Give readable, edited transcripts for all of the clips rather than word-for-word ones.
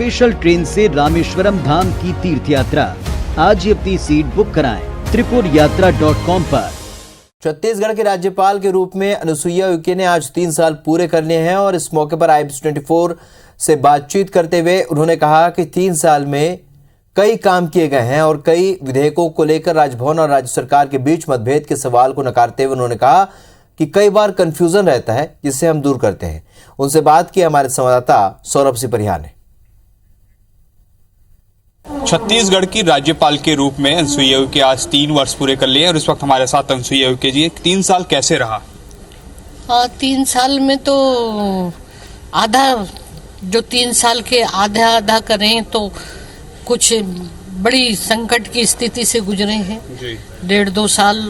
Special train से रामेश्वरम धाम की तीर्थ यात्रा। आज ही अपनी सीट बुक कराएं tripurayatra.com पर। छत्तीसगढ़ के राज्यपाल के रूप में अनुसुईया उइके ने आज 3 साल पूरे कर लिए हैं और इस मौके पर IBC24 से बातचीत करते हुए उन्होंने कहा कि 3 साल में कई काम किए गए हैं और कई विधेयकों को लेकर राजभवन और राज्य सरकार के बीच मतभेद के सवाल को नकारते हुए उन्होंने कहा कि कई बार कंफ्यूजन रहता है जिसे हम दूर करते हैं। उनसे बात की हमारे संवाददाता सौरभ सिपरिया ने। छत्तीसगढ़ की राज्यपाल के रूप में अनुसुईया उइके आज 3 वर्ष पूरे कर लिए और इस वक्त हमारे साथ अनुसुईया उइके जी। 3 साल कैसे रहा? 3 साल में तो आधा, जो 3 साल के आधा करें तो कुछ बड़ी संकट की स्थिति से गुजरे हैं। 1.5-2 साल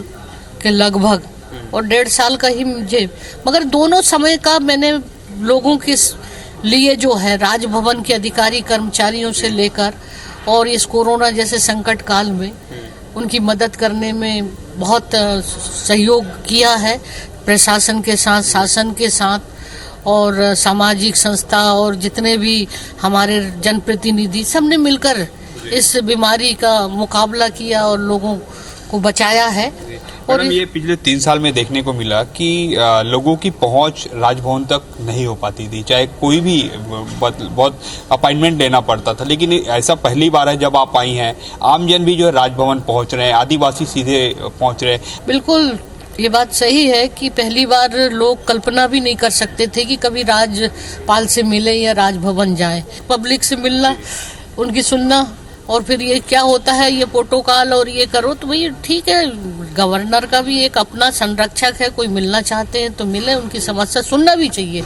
के लगभग और 1.5 साल का ही मुझे, मगर दोनों समय का मैंने लोगों के लिए जो है राजभवन के अधिकारी कर्मचारियों से लेकर और इस कोरोना जैसे संकट काल में उनकी मदद करने में बहुत सहयोग किया है। प्रशासन के साथ, शासन के साथ और सामाजिक संस्था और जितने भी हमारे जनप्रतिनिधि सबने मिलकर इस बीमारी का मुकाबला किया और लोगों को बचाया है। और ये पिछले 3 साल में देखने को मिला कि लोगों की पहुंच राजभवन तक नहीं हो पाती थी, चाहे कोई भी बहुत अपॉइंटमेंट लेना पड़ता था। लेकिन ऐसा पहली बार है जब आप आई हैं, आमजन भी जो है राजभवन पहुंच रहे हैं, आदिवासी सीधे पहुंच रहे हैं। बिल्कुल, ये बात सही है कि पहली बार लोग कल्पना भी नहीं कर सकते थे कि कभी राज्यपाल से मिले या राजभवन जाएं। पब्लिक से मिलना, उनकी सुनना और फिर ये क्या होता है, ये प्रोटोकॉल और ये करो, तो भाई ठीक है, गवर्नर का भी एक अपना संरक्षक है, कोई मिलना चाहते हैं तो मिले, उनकी समस्या सुनना भी चाहिए।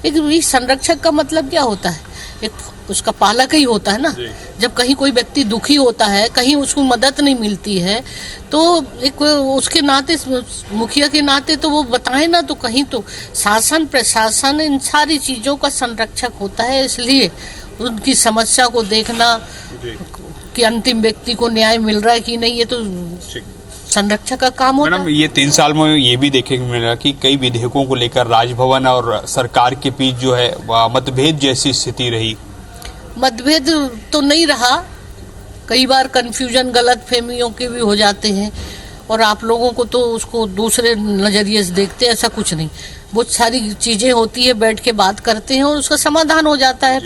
एक संरक्षक का मतलब क्या होता है? एक उसका पालक ही होता है ना। जब कहीं कोई व्यक्ति दुखी होता है, कहीं उसको मदद नहीं मिलती है, तो एक उसके नाते, मुखिया के नाते तो वो बताए ना, तो कहीं तो शासन प्रशासन इन सारी चीजों का संरक्षक होता है। इसलिए उनकी समस्या को देखना कि अंतिम व्यक्ति को न्याय मिल रहा है कि नहीं, ये तो संरक्षक का काम होता है। मैडम, ये 3 साल में ये भी देखने को मिला कि कई विधेयकों को लेकर राजभवन और सरकार के बीच जो है मतभेद जैसी स्थिति रही। मतभेद तो नहीं रहा, कई बार कंफ्यूजन, गलतफहमियों के भी हो जाते हैं और आप लोगों को तो उसको दूसरे नजरिए से देखते हैं, ऐसा कुछ नहीं। बहुत सारी चीजें होती है, बैठ के बात करते हैं और उसका समाधान हो जाता है।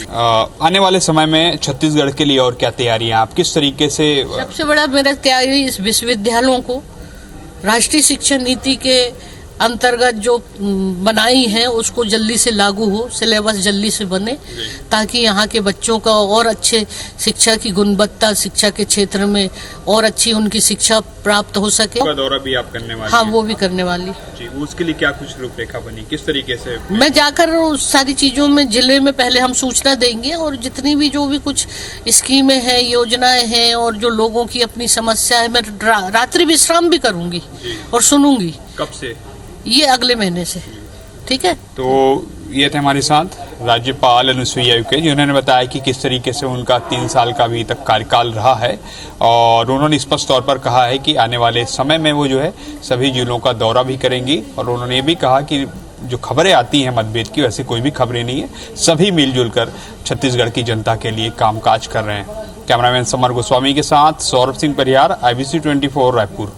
आने वाले समय में छत्तीसगढ़ के लिए और क्या तैयारियां, आप किस तरीके से? सबसे बड़ा मेरा तैयारी इस विश्वविद्यालयों को राष्ट्रीय शिक्षा नीति के अंतर्गत जो बनाई है उसको जल्दी से लागू हो, सिलेबस जल्दी से बने, ताकि यहाँ के बच्चों का और अच्छे शिक्षा की गुणवत्ता, शिक्षा के क्षेत्र में और अच्छी उनकी शिक्षा प्राप्त हो सके। का दौरा भी आप करने वाली? हाँ, वो भी करने वाली जी। उसके लिए क्या कुछ रूपरेखा बनी, किस तरीके से? मैं जाकर उस सारी चीजों में जिले में पहले हम सूचना देंगे और जितनी भी जो भी कुछ स्कीमें हैं, योजनाएं हैं और जो लोगों की अपनी समस्या है, मैं रात्रि विश्राम भी करूंगी और सुनूंगी। कब से? ये अगले महीने से। ठीक है। तो ये थे हमारे साथ राज्यपाल अनुसुईया उइके, जिन्होंने बताया कि किस तरीके से उनका 3 साल का अभी तक कार्यकाल रहा है और उन्होंने स्पष्ट तौर पर कहा है कि आने वाले समय में वो जो है सभी जिलों का दौरा भी करेंगी। और उन्होंने ये भी कहा कि जो खबरें आती हैं मतभेद की, वैसे कोई भी खबरें नहीं है, सभी मिलजुल कर छत्तीसगढ़ की जनता के लिए कामकाज कर रहे हैं। कैमरामैन समर गोस्वामी के साथ सौरभ सिंह परिहार, IBC24 रायपुर।